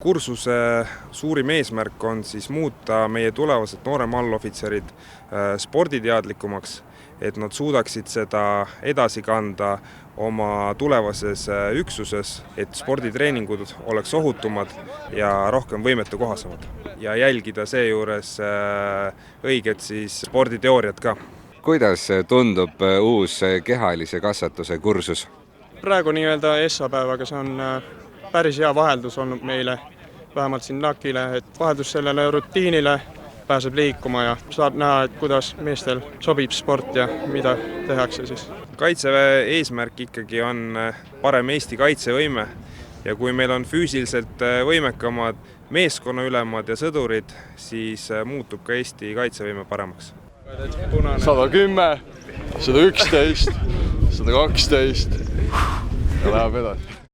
Kursuse suurim eesmärk on siis muuta meie tulevased noorem allohvitserid sporditeadlikumaks, et nad suudaksid seda edasi kanda oma tulevases üksuses, et sporditreeningud oleks ohutumad ja rohkem võimetekohasemad ja jälgida seejuures õiget siis sporditeooriat ka. Kuidas tundub uus kehalise kasvatuse kursus? Praegu nii-öelda ESSA-päevaga see on päris hea vaheldus olnud meile, vähemalt siin NAK-ile, et vaheldus sellele rutiinile pääseb liikuma ja saab näha, et kuidas meestel sobib sport ja mida tehakse siis. Kaitseväe eesmärk ikkagi on parem Eesti kaitsevõime ja kui meil on füüsiliselt võimekamad meeskonnaülemad ja sõdurid, siis muutub ka Eesti kaitsevõime paremaks. 110, 111, 112 ja läheb edasi.